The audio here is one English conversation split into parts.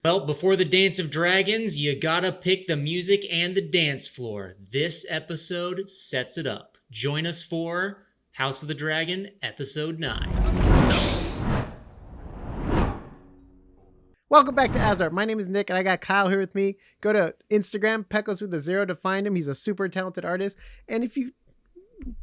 Well, before the Dance of Dragons, you gotta pick the music and the dance floor. This episode sets it up. Join us for House of the Dragon, Episode 9. Welcome back to AsArt. My name is Nick, and I got Kyle here with me. Go to Instagram, Pecos with a 0 to find him. He's a super talented artist. And if you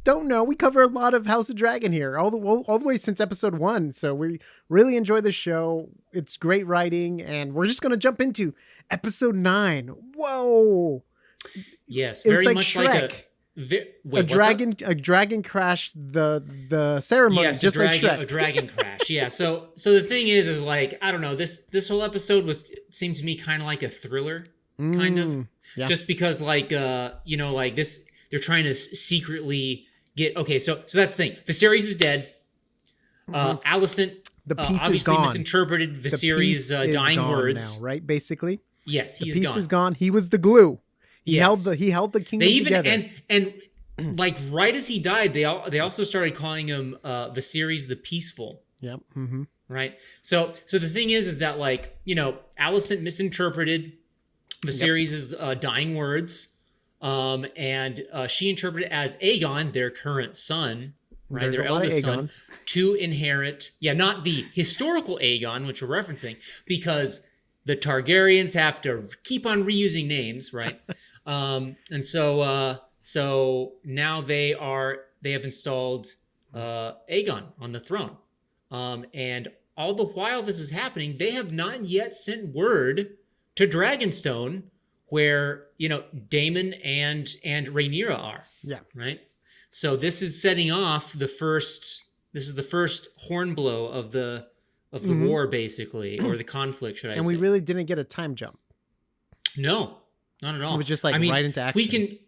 don't know, we cover a lot of House of Dragon here, all the way since episode 1. So we really enjoy the show. It's great writing, and we're just going to jump into episode 9. Whoa! Yes, It's very like much Shrek. like A dragon crashed the ceremony, yes, just like Shrek. a dragon crash. Yeah. So the thing is like, I don't know, this whole episode seemed to me kind of like a thriller, kind of, yeah. just because like like this. They're trying to secretly get... Okay, so that's the thing. Viserys is dead. Alicent The piece is obviously gone. misinterpreted The piece Viserys' is dying gone words. now, right? Basically, Yes, the he's piece gone. is gone. He was the glue. He Yes. held the kingdom They even together. and like right as he died, they also started calling him Viserys the Peaceful. Yep. Mm-hmm. Right. So the thing is that like Alicent misinterpreted Viserys' dying words. And she interpreted it as Aegon, their current son, right? There's Their a lot of eldest son, Aegons. to inherit, not the historical Aegon, which we're referencing, because the Targaryens have to keep on reusing names, right? And so now they have installed Aegon on the throne. And all the while this is happening, they have not yet sent word to Dragonstone, where Daemon and Rhaenyra are. Yeah. Right. So this is setting off the first. This is the first horn blow of the war, basically, or the conflict, should I say? And we really didn't get a time jump. No, not at all. It was just like right into action.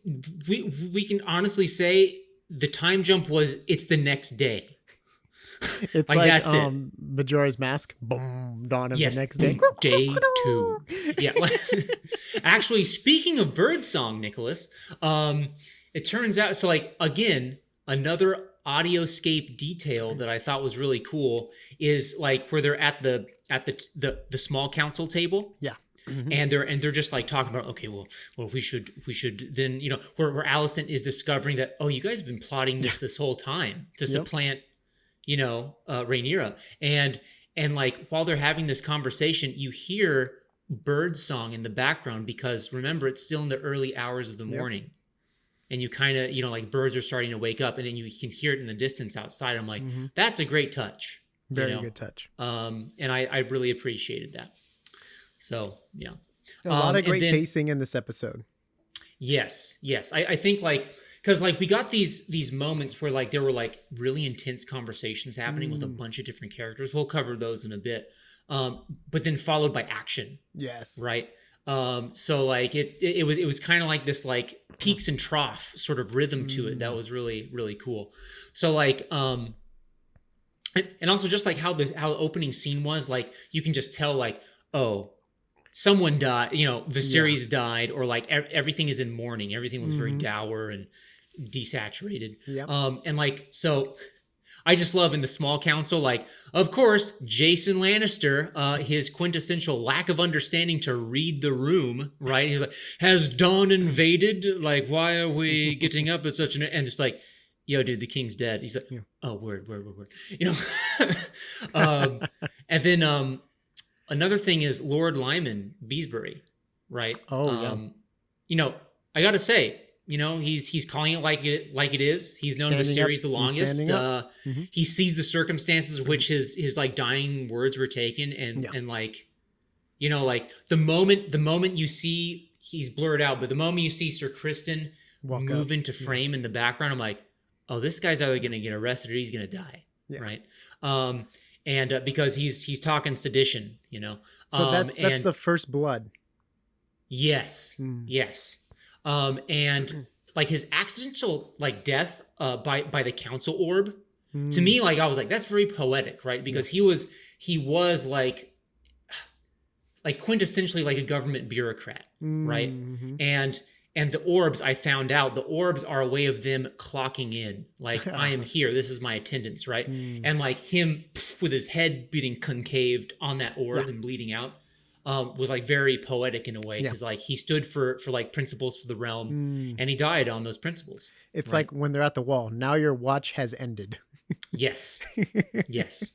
We can honestly say the time jump was it's the next day. It's like that's it. Majora's Mask. Boom. Dawn of Yes. the next day. Day 2. Yeah. Actually, speaking of birdsong, Nicholas, it turns out, so like, again, another audioscape detail that I thought was really cool is like where they're at the small council table. Yeah. Mm-hmm. And they're just like talking about, okay, well we should then where Alicent is discovering that, oh, you guys have been plotting this whole time to supplant Rhaenyra, and like while they're having this conversation, you hear bird song in the background, because remember, it's still in the early hours of the morning, and you kind of like birds are starting to wake up, and then you can hear it in the distance outside. I'm like, that's a great touch. Very good touch. And I really appreciated that. So yeah, A lot of great pacing in this episode. Yes. I think like, because like we got these moments where like there were like really intense conversations happening with a bunch of different characters. We'll cover those in a bit, but then followed by action. Yes. Right. So like it was kind of like this like peaks and trough sort of rhythm to it that was really, really cool. So like and also just like how the opening scene was, like you can just tell like, oh, someone died, Viserys died, or like everything is in mourning. Everything looks very dour and desaturated. And like, so I just love in the small council, like, of course, Jason Lannister, his quintessential lack of understanding to read the room, right? He's like, has Dawn invaded? Like, why are we getting up at such an... And it's like, yo, dude, the king's dead. He's like, oh, word. And then another thing is Lord Lyman Beesbury, right? Oh, I got to say, he's calling it like it is. He's known Viserys the longest. He sees the circumstances which his like dying words were taken, and like, like the moment you see, he's blurred out, but the moment you see Sir Criston move into frame in the background, I'm like, oh, this guy's either going to get arrested or he's going to die, right? And because he's talking sedition, So that's the first blood. Yes. And like his accidental like death by the council orb, to me, like I was like, that's very poetic, right? Because he was like quintessentially like a government bureaucrat, right? And the orbs, I found out, the orbs are a way of them clocking in. Like, I am here. This is my attendance, right? And like him with his head being concaved on that orb and bleeding out. was like very poetic in a way, Yeah. because like he stood for like principles for the realm, and he died on those principles. It's right? like when they're at the wall. Now your watch has ended. Yes, yes,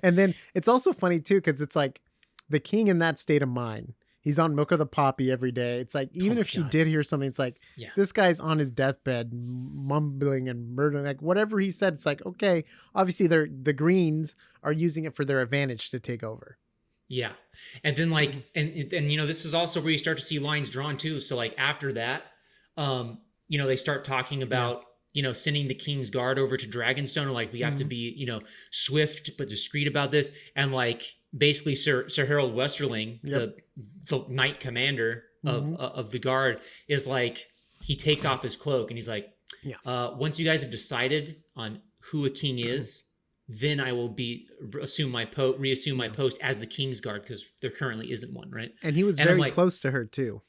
And then it's also funny too, because it's like the king in that state of mind. He's on Milk of the Poppy every day. It's like, even my if she God. did hear something, it's like, Yeah. this guy's on his deathbed, mumbling and murdering, like whatever he said. It's like, okay, obviously the Greens are using it for their advantage to take over. Yeah. And then like, and you know, this is also where you start to see lines drawn too. So like after that, you know, they start talking about, you know, sending the King's Guard over to Dragonstone. Like, we have to be, you know, swift but discreet about this. And like, basically Sir Harold Westerling, the Knight Commander of the Guard, is like, he takes off his cloak and he's like, once you guys have decided on who a king is, then I will reassume my post as the King's Guard, because there currently isn't one, right? And he was very close to her too.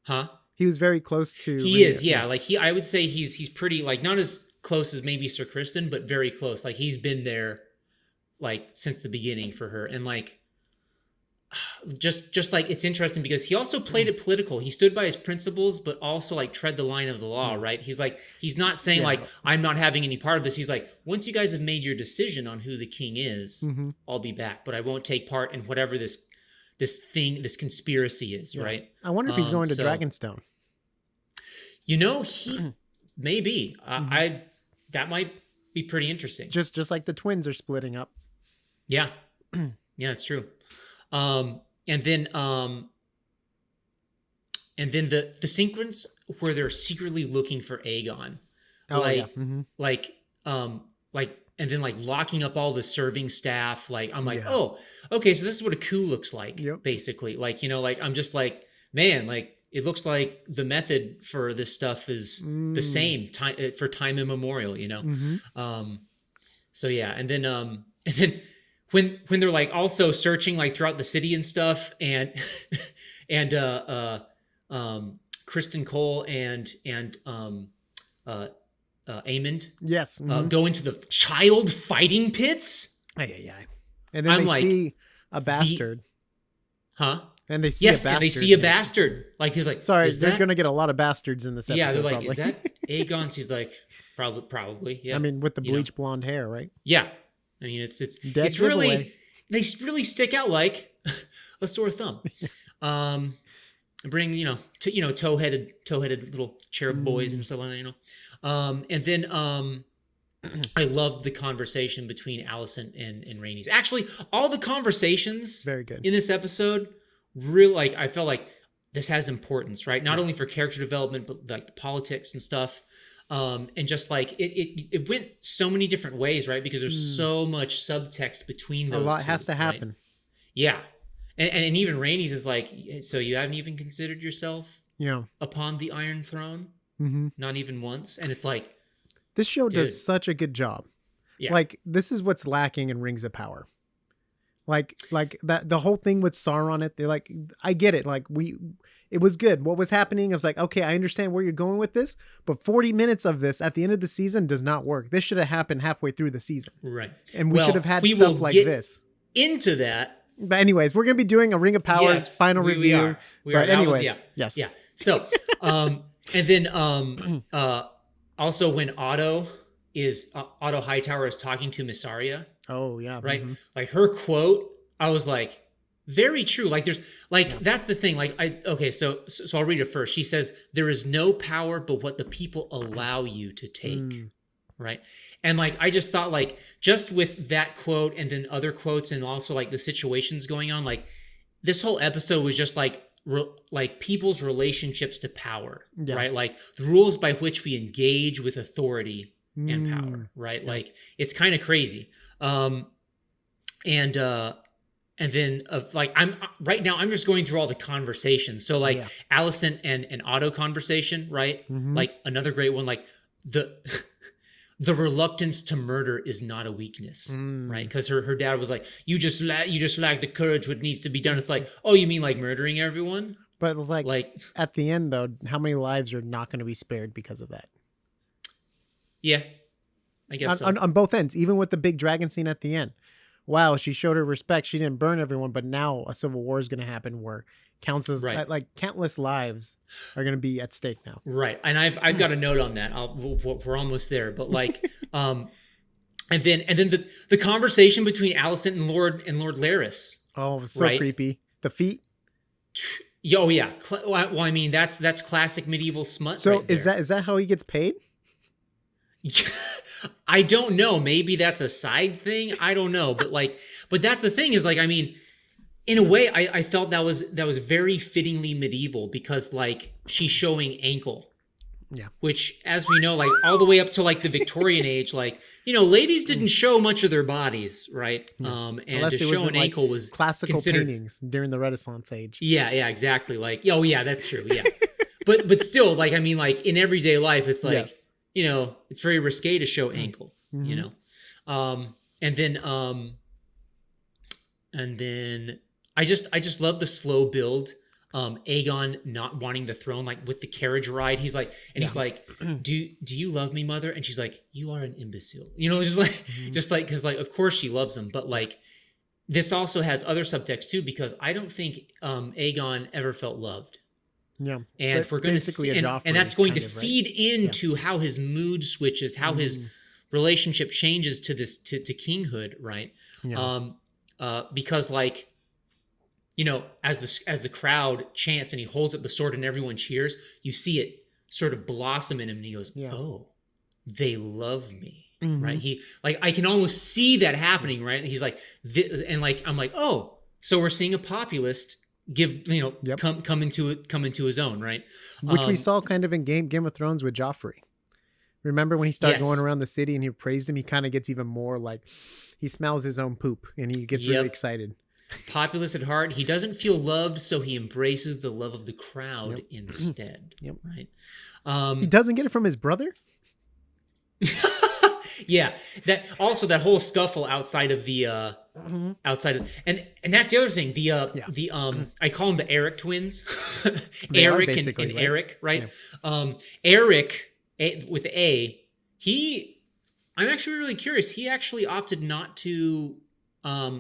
Huh? He was very close to. He is, yeah. Like I would say he's pretty, like, not as close as maybe Sir Kristen, but very close. Like, he's been there, like, since the beginning for her, and like, just like, it's interesting because he also played it political. He stood by his principles, but also like tread the line of the law, right? He's like, he's not saying like, I'm not having any part of this. He's like, once you guys have made your decision on who the king is, I'll be back, but I won't take part in whatever this conspiracy is, right? I wonder if he's going to Dragonstone. You know, he maybe. That might be pretty interesting. Just like the twins are splitting up. Yeah, yeah, it's true. And then the sequence where they're secretly looking for Aegon, and then like locking up all the serving staff. Like, I'm like, oh, okay, so this is what a coup looks like, basically. Like, you know, like, I'm just like, man, like, it looks like the method for this stuff is the same for time immemorial, you know? So yeah. And then when they're like also searching like throughout the city and stuff, and Kristen Cole and Aemond go into the child fighting pits. And then they see a bastard. And they see a bastard. And they see a bastard. Like, he's like, sorry, they're going to get a lot is in this episode. Yeah, they're like, probably. Is that Aegon's? He's like, probably. Yeah. I mean, with the bleach blonde hair, right? Yeah. I mean, it's really, they really stick out like a sore thumb. Bring, toe-headed little cherub boys and stuff like that, you know. And then I love the conversation between Alicent and Rhaenys. Actually, all the conversations very good in this episode, really, like, I felt like this has importance, right? Not only for character development, but like the politics and stuff. And just like it went so many different ways, right? Because there's so much subtext between those. A lot two, has to happen. Right? Yeah. And even Rhaenys is like, so you haven't even considered yourself upon the Iron Throne? Not even once? And it's like, this show does such a good job. Yeah. Like, this is what's lacking in Rings of Power. Like that, the whole thing with Sauron, they're like, I get it. Like, it was good. What was happening? I was like, okay, I understand where you're going with this, but 40 minutes of this at the end of the season does not work. This should have happened halfway through the season. Right. And we should have had stuff like this. Into that. But anyways, we're going to be doing a Ring of Power final review. We are. But anyways, yes. Yeah. So, and then also when Otto Hightower is talking to Miss Arya. Oh yeah. Right. Like, her quote, I was like, very true. Like, there's like, that's the thing. Like, so I'll read it first. She says, there is no power but what the people allow you to take. Right. And like, I just thought, like, just with that quote and then other quotes and also like the situations going on, like, this whole episode was just like people's relationships to power, right? Like, the rules by which we engage with authority and power, right? Like, it's kind of crazy. And then I'm right now, I'm just going through all the conversations. So like Alicent and Otto conversation, right? Like, another great one, like the reluctance to murder is not a weakness, right? Because her dad was like, you just lack the courage what needs to be done. It's like, oh, you mean like murdering everyone? But like at the end though, how many lives are not going to be spared because of that? Yeah, I guess on both ends, even with the big dragon scene at the end, wow, she showed her respect. She didn't burn everyone, but now a civil war is going to happen where Right. like countless lives are going to be at stake now. Right. And I've got a note on that. We're almost there, but like, and then the conversation between Alicent and Lord Larys. Oh, so right? creepy. The feet. Oh yeah. Well, I mean that's classic medieval smut. So right is there. that how he gets paid? I don't know. Maybe that's a side thing. I don't know. But that's the thing is like, I mean, in a way, I felt that was very fittingly medieval because like she's showing ankle. Yeah. Which, as we know, like all the way up to like the Victorian age, like, ladies didn't show much of their bodies, right? Yeah. And Unless to show an ankle was classical considered... paintings during the Renaissance age. Yeah, exactly. Like, oh yeah, that's true. Yeah. but still, like, I mean, like in everyday life, it's like, yes. It's very risque to show ankle, Mm-hmm. And then I just love the slow build. Aegon not wanting the throne, like with the carriage ride, he's like, he's like, do you love me, mother? And she's like, you are an imbecile, just like, because like, of course she loves him, but like, this also has other subtext too, because I don't think Aegon ever felt loved. Yeah, and if we're going to see, and that's going to feed into how his mood switches, how his relationship changes to this to kinghood, right? Yeah. Because like, as the crowd chants and he holds up the sword and everyone cheers, you see it sort of blossom in him, and he goes, "Oh, they love me." Mm-hmm. Right? He like, I can almost see that happening, right? He's like, and like, I'm like, oh, so we're seeing a populist come into his own, right? Which we saw kind of in Game of Thrones with Joffrey. Remember when he started going around the city and he praised him? He kind of gets even more like, he smells his own poop and he gets really excited. Populist at heart. He doesn't feel loved, so he embraces the love of the crowd instead. Yep. Right. He doesn't get it from his brother? Yeah. That whole scuffle outside of the and that's the other thing. I call them the Eric twins. Eric and right? Eric, right? Yeah. Eric with A, I'm actually really curious. He actually opted not to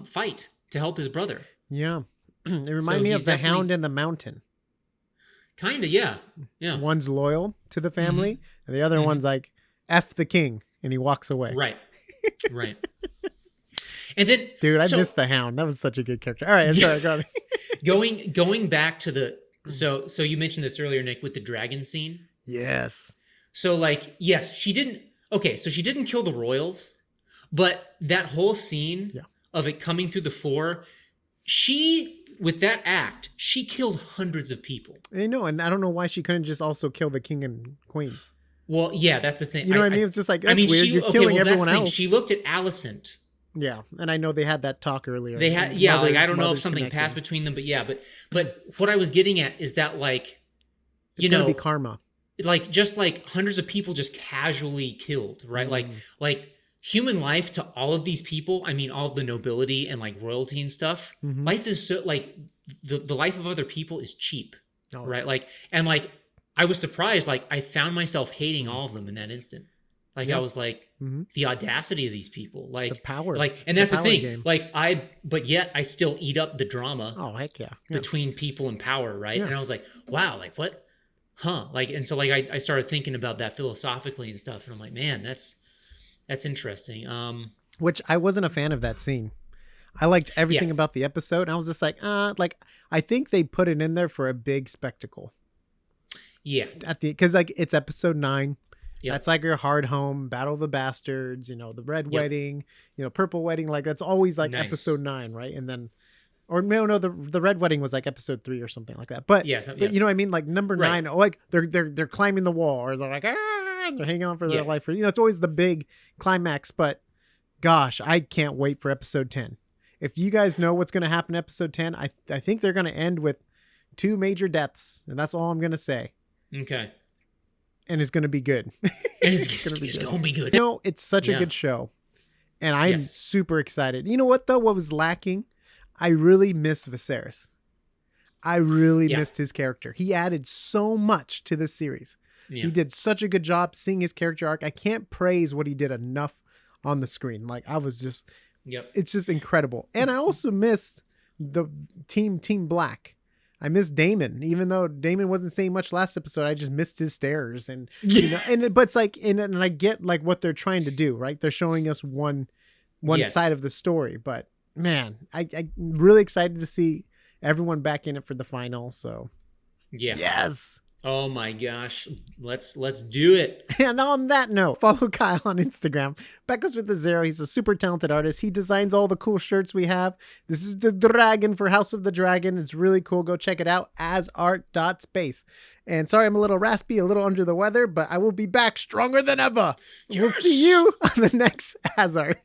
fight to help his brother. Yeah. It reminded me of the Hound in the Mountain. Kind of, yeah. One's loyal to the family, and the other one's like, F the king, and he walks away. Right. And then, dude, I missed the Hound. That was such a good character. All right, I'm sorry, go on. going back to the so you mentioned this earlier, Nick, with the dragon scene. Yes. So like, yes, she didn't kill the royals, but that whole scene of it coming through the floor, with that act, she killed hundreds of people. I know, and I don't know why she couldn't just also kill the king and queen. Well, yeah, that's the thing. You know what I mean? It's just like, that's weird. You're killing everyone else. She looked at Alicent. Yeah, and I know they had that talk earlier. They had, like, I don't know if something passed between them, but yeah, but what I was getting at is that, like, it's gonna be karma. Like, just like hundreds of people just casually killed, right? Like human life to all of these people, I mean, all of the nobility and like royalty and stuff, life is so like the life of other people is cheap, right? Like, and like, I was surprised, like I found myself hating all of them in that instant. Like I was like, the audacity of these people, like the power, like, and that's the thing, game. like but yet I still eat up the drama. Oh heck yeah. Between people and power, right? Yeah. And I was like, wow, like what? Huh? Like, and so like I started thinking about that philosophically and stuff, and I'm like, man, that's interesting. Which I wasn't a fan of that scene. I liked everything about the episode. And I was just like I think they put it in there for a big spectacle. Yeah. Because like it's episode 9. Yep. That's like your hard home, Battle of the Bastards, the Red Wedding, Purple Wedding. Like that's always like episode 9, right? And then, or no, the Red Wedding was like episode 3 or something like that. But but you know what I mean? Like number 9, like they're climbing the wall, or they're like they're hanging on for their life. Or it's always the big climax. But gosh, I can't wait for episode 10. If you guys know what's going to happen in episode 10, I think they're going to end with 2 major deaths, and that's all I'm going to say. Okay. And it's going to be good. It's going to be good. It's such a good show. And I'm super excited. You know what, though? What was lacking? I really miss Viserys. I really missed his character. He added so much to this series. Yeah. He did such a good job seeing his character arc. I can't praise what he did enough on the screen. Like, I was just Yep. It's just incredible. And I also missed the Team Black. I missed Damon, even though Damon wasn't saying much last episode. I just missed his stares, and but it's like, and I get like what they're trying to do, right? They're showing us one side of the story, but man, I'm really excited to see everyone back in it for the final. So yeah, yes. Oh my gosh, let's do it. And on that note, follow Kyle on Instagram. Beckos with the Zero. He's a super talented artist. He designs all the cool shirts we have. This is the dragon for House of the Dragon. It's really cool. Go check it out. AsArt.space. And sorry, I'm a little raspy, a little under the weather, but I will be back stronger than ever. Yes. We'll see you on the next AsArt.